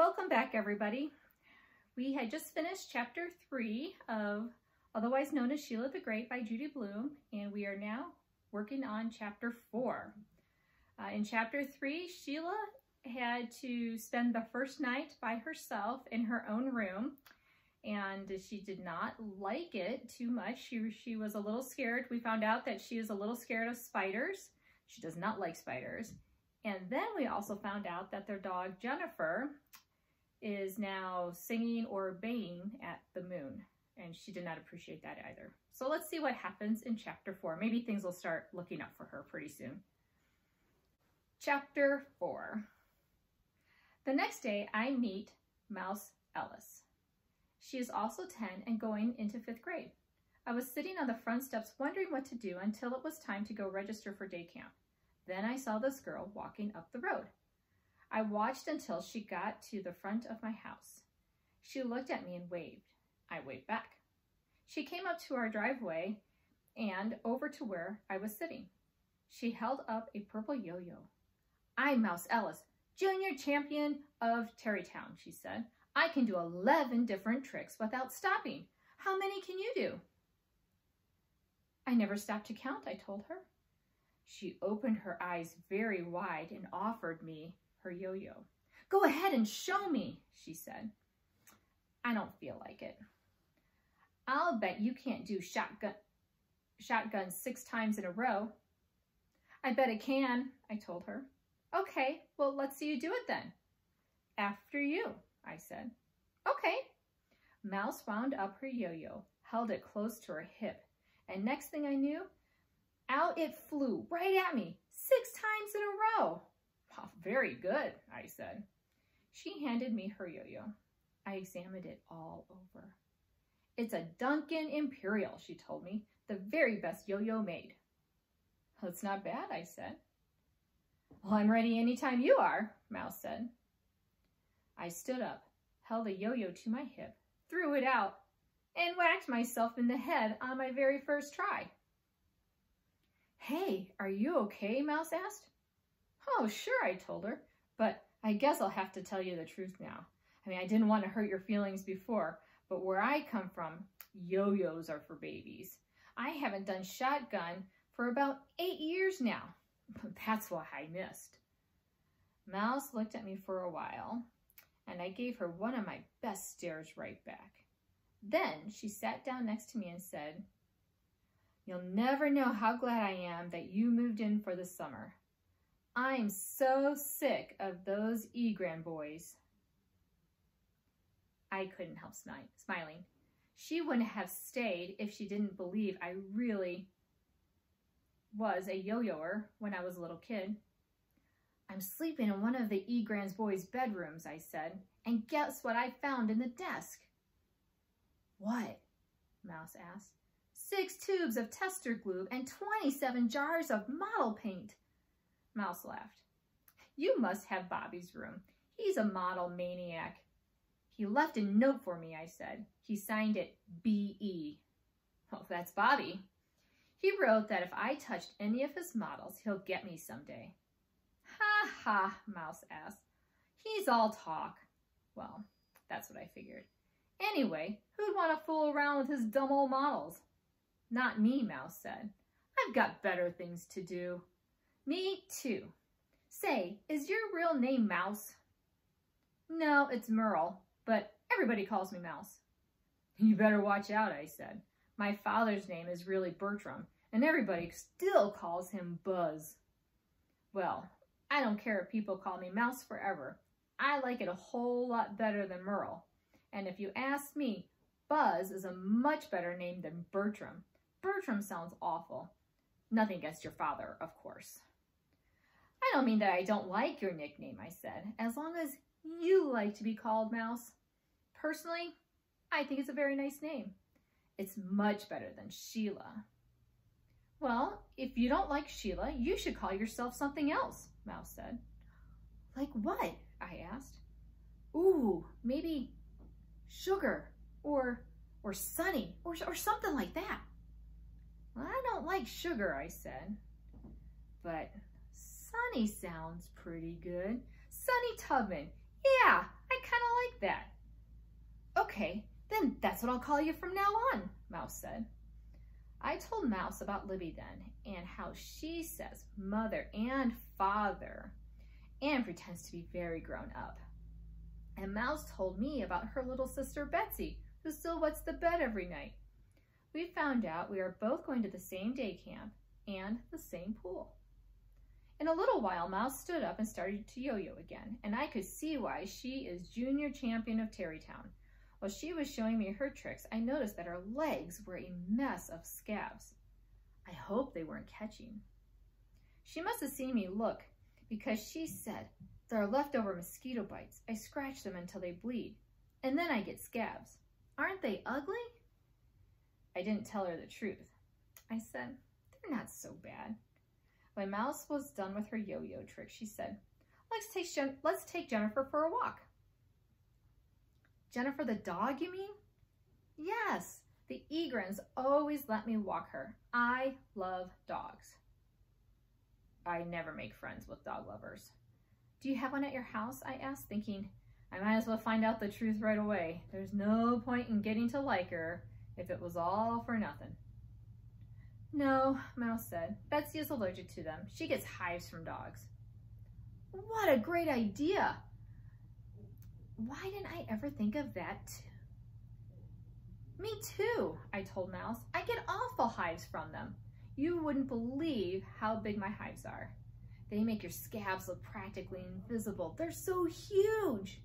Welcome back, everybody. We had just finished chapter 3 of otherwise known as Sheila the Great by Judy Blume, and we are now working on chapter 4. In chapter 3, Sheila had to spend the first night by herself in her own room, and she did not like it too much. She was a little scared. We found out that she is a little scared of spiders. She does not like spiders. And then we also found out that their dog Jennifer is now singing or baying at the moon, and she did not appreciate that either. So let's see what happens in chapter 4. Maybe things will start looking up for her pretty soon. Chapter 4. The next day I meet Mouse Ellis. She is also 10 and going into 5th grade. I was sitting on the front steps wondering what to do until it was time to go register for day camp. Then I saw this girl walking up the road. I watched until she got to the front of my house. She looked at me and waved. I waved back. She came up to our driveway and over to where I was sitting. She held up a purple yo-yo. "I'm Mouse Ellis, junior champion of Terrytown," she said. "I can do 11 different tricks without stopping. How many can you do?" "I never stopped to count," I told her. She opened her eyes very wide and offered me her yo-yo. "Go ahead and show me," she said. "I don't feel like it." "I'll bet you can't do shotgun 6 times in a row." "I bet I can," I told her. "Okay, well, let's see you do it then." "After you," I said. "Okay." Mouse wound up her yo-yo, held it close to her hip, and next thing I knew, out it flew right at me 6 times in a row. "Well, very good," I said. She handed me her yo-yo. I examined it all over. "It's a Duncan Imperial," she told me, "the very best yo-yo made." "Well, it's not bad," I said. "Well, I'm ready anytime you are," Mouse said. I stood up, held a yo-yo to my hip, threw it out, and whacked myself in the head on my very first try. "Hey, are you okay?" Mouse asked. "Oh, sure," I told her, "but I guess I'll have to tell you the truth now. I didn't want to hurt your feelings before, but where I come from, yo-yos are for babies. I haven't done shotgun for about 8 years now. That's why I missed." Mouse looked at me for a while, and I gave her one of my best stares right back. Then she sat down next to me and said, "You'll never know how glad I am that you moved in for the summer. I'm so sick of those Egran boys." I couldn't help smiling. She wouldn't have stayed if she didn't believe I really was a yo-yoer when I was a little kid. "I'm sleeping in one of the Egran's boys' bedrooms," I said, "and guess what I found in the desk?" "What?" Mouse asked. 6 tubes of tester glue and 27 jars of model paint." Mouse laughed. "You must have Bobby's room. He's a model maniac." "He left a note for me," I said. "He signed it B.E. "Oh, that's Bobby. He wrote that if I touched any of his models, he'll get me someday." "Ha ha," Mouse asked. "He's all talk." Well, that's what I figured. Anyway, who'd want to fool around with his dumb old models? "Not me," Mouse said. "I've got better things to do." "Me too. Say, is your real name Mouse?" "No, it's Merle, but everybody calls me Mouse." "You better watch out," I said. "My father's name is really Bertram, and everybody still calls him Buzz." "Well, I don't care if people call me Mouse forever. I like it a whole lot better than Merle. And if you ask me, Buzz is a much better name than Bertram. Bertram sounds awful. Nothing against your father, of course." "I don't mean that I don't like your nickname," I said, "as long as you like to be called Mouse. Personally, I think it's a very nice name. It's much better than Sheila." "Well, if you don't like Sheila, you should call yourself something else," Mouse said. "Like what?" I asked. "Ooh, maybe Sugar or Sunny or something like that." "Well, I don't like Sugar," I said. "But Sunny sounds pretty good. Sunny Tubman. Yeah, I kind like that. Okay, then that's what I'll call you from now on, Mouse said. I told Mouse about Libby then, and how she says mother and father, and pretends to be very grown up. And Mouse told me about her little sister Betsy, who still wets the bed every night. We found out we are both going to the same day camp and the same pool. In a little while, Mouse stood up and started to yo-yo again, and I could see why she is junior champion of Tarrytown. While she was showing me her tricks, I noticed that her legs were a mess of scabs. I hope they weren't catching. She must have seen me look, because she said, "There are leftover mosquito bites. I scratch them until they bleed, and then I get scabs. Aren't they ugly?" I didn't tell her the truth. I said, "They're not so bad." When Mouse was done with her yo-yo trick, she said, let's take Jennifer for a walk." "Jennifer the dog, you mean?" "Yes, the Egrins always let me walk her. I love dogs." I never make friends with dog lovers. "Do you have one at your house?" I asked, thinking I might as well find out the truth right away. There's no point in getting to like her if it was all for nothing. "No," Mouse said. "Betsy is allergic to them. She gets hives from dogs." What a great idea! Why didn't I ever think of that? Me too, I told Mouse. I get awful hives from them. You wouldn't believe how big my hives are. They make your scabs look practically invisible. They're so huge.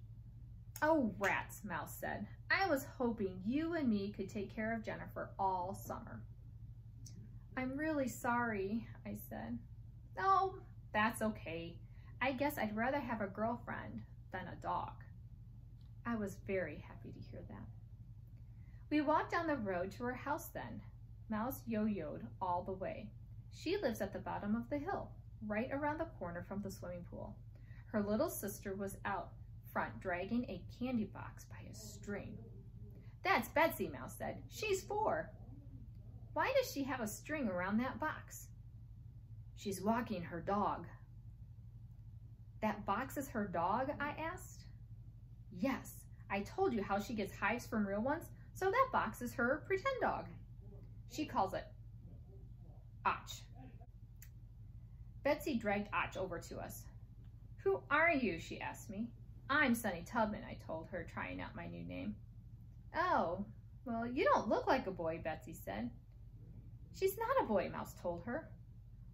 "Oh, rats," Mouse said. "I was hoping you and me could take care of Jennifer all summer." "I'm really sorry," I said. "Oh, that's okay. I guess I'd rather have a girlfriend than a dog." I was very happy to hear that. We walked down the road to her house then. Mouse yo-yoed all the way. She lives at the bottom of the hill, right around the corner from the swimming pool. Her little sister was out front dragging a candy box by a string. "That's Betsy," Mouse said. "She's 4. Why does she have a string around that box?" "She's walking her dog." "That box is her dog?" I asked. "Yes, I told you how she gets hives from real ones, so that box is her pretend dog. She calls it Och." Betsy dragged Och over to us. "Who are you?" she asked me. "I'm Sunny Tubman," I told her, trying out my new name. "Oh, well, you don't look like a boy," Betsy said. "She's not a boy," Mouse told her.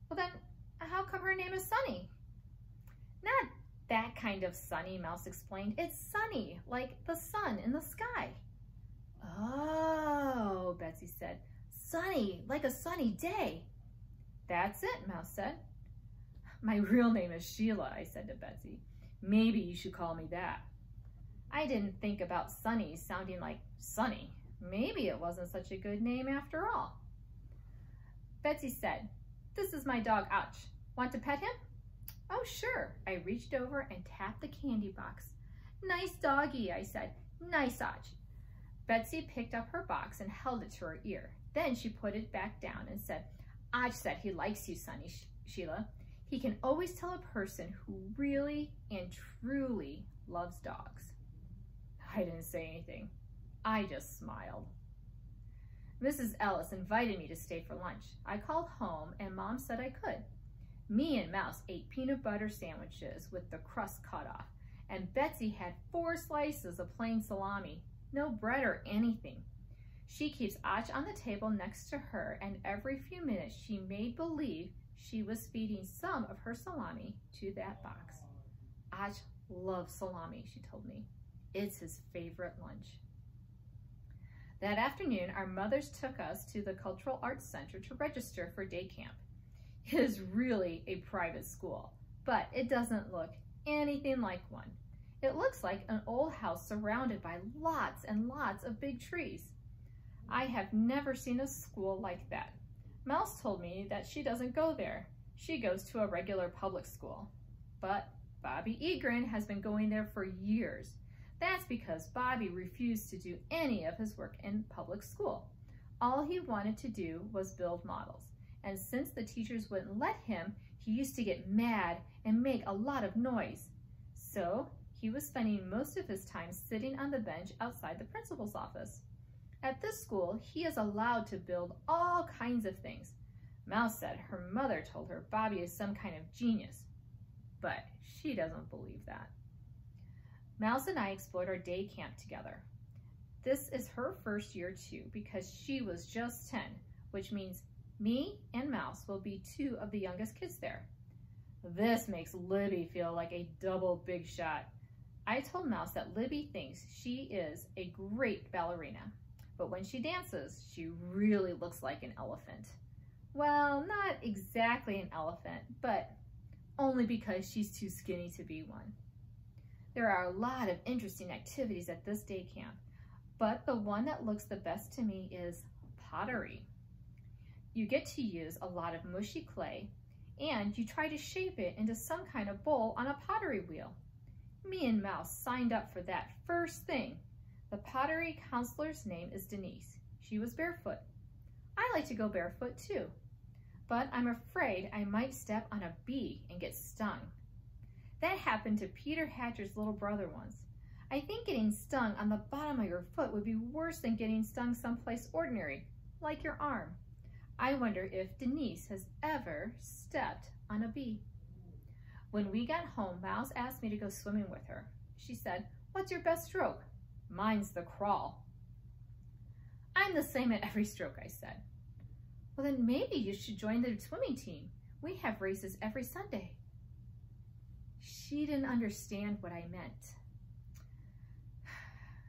"Well then, how come her name is Sunny?" "Not that kind of sunny," Mouse explained. "It's sunny, like the sun in the sky." "Oh," Betsy said. "Sunny, like a sunny day." "That's it," Mouse said. "My real name is Sheila," I said to Betsy. "Maybe you should call me that." I didn't think about Sunny sounding like Sunny. Maybe it wasn't such a good name after all. Betsy said, "This is my dog, Och. Want to pet him?" "Oh, sure." I reached over and tapped the candy box. "Nice doggy," I said. "Nice, Och." Betsy picked up her box and held it to her ear. Then she put it back down and said, "Och said he likes you, Sunny, Sheila. He can always tell a person who really and truly loves dogs." I didn't say anything. I just smiled. Mrs. Ellis invited me to stay for lunch. I called home and Mom said I could. Me and Mouse ate peanut butter sandwiches with the crust cut off, and Betsy had 4 slices of plain salami, no bread or anything. She keeps Och on the table next to her, and every few minutes she made believe she was feeding some of her salami to that box. Och loves salami, she told me. It's his favorite lunch. That afternoon, our mothers took us to the Cultural Arts Center to register for day camp. It is really a private school, but it doesn't look anything like one. It looks like an old house surrounded by lots and lots of big trees. I have never seen a school like that. Mouse told me that she doesn't go there. She goes to a regular public school. But Bobby Egrin has been going there for years. That's because Bobby refused to do any of his work in public school. All he wanted to do was build models. And since the teachers wouldn't let him, he used to get mad and make a lot of noise. So he was spending most of his time sitting on the bench outside the principal's office. At this school, he is allowed to build all kinds of things. Mouse said her mother told her Bobby is some kind of genius, but she doesn't believe that. Mouse and I explored our day camp together. This is her first year too, because she was just 10, which means me and Mouse will be 2 of the youngest kids there. This makes Libby feel like a double big shot. I told Mouse that Libby thinks she is a great ballerina, but when she dances, she really looks like an elephant. Well, not exactly an elephant, but only because she's too skinny to be one. There are a lot of interesting activities at this day camp, but the one that looks the best to me is pottery. You get to use a lot of mushy clay, and you try to shape it into some kind of bowl on a pottery wheel. Me and Mouse signed up for that first thing. The pottery counselor's name is Denise. She was barefoot. I like to go barefoot too, but I'm afraid I might step on a bee and get stung. That happened to Peter Hatcher's little brother once. I think getting stung on the bottom of your foot would be worse than getting stung someplace ordinary, like your arm. I wonder if Denise has ever stepped on a bee. When we got home, Mouse asked me to go swimming with her. She said, "What's your best stroke?" "Mine's the crawl." "I'm the same at every stroke," I said. "Well, then maybe you should join the swimming team. We have races every Sunday." She didn't understand what I meant.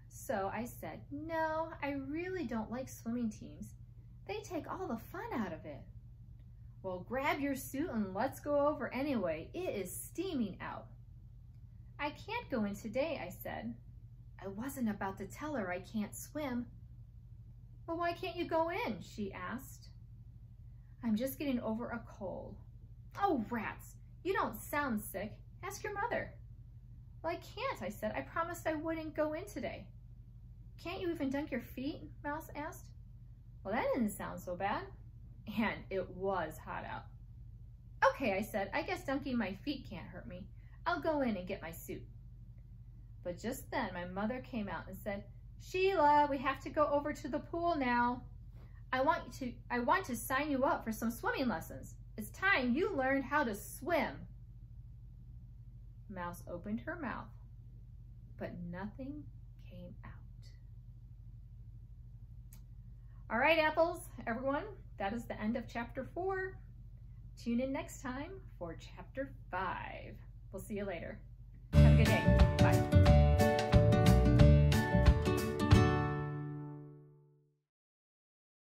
So I said, "No, I really don't like swimming teams. They take all the fun out of it." "Well, grab your suit and let's go over anyway. It is steaming out." "I can't go in today," I said. I wasn't about to tell her I can't swim. "Well, why can't you go in?" she asked. "I'm just getting over a cold." "Oh, rats, you don't sound sick. Ask your mother." "Well, I can't," I said. "I promised I wouldn't go in today." "Can't you even dunk your feet?" Mouse asked. Well, that didn't sound so bad. And it was hot out. "Okay," I said, "I guess dunking my feet can't hurt me. I'll go in and get my suit." But just then my mother came out and said, "Sheila, we have to go over to the pool now. I want to sign you up for some swimming lessons. It's time you learned how to swim." Mouse opened her mouth, but nothing came out. All right, apples, everyone, that is the end of chapter 4. Tune in next time for chapter 5. We'll see you later. Have a good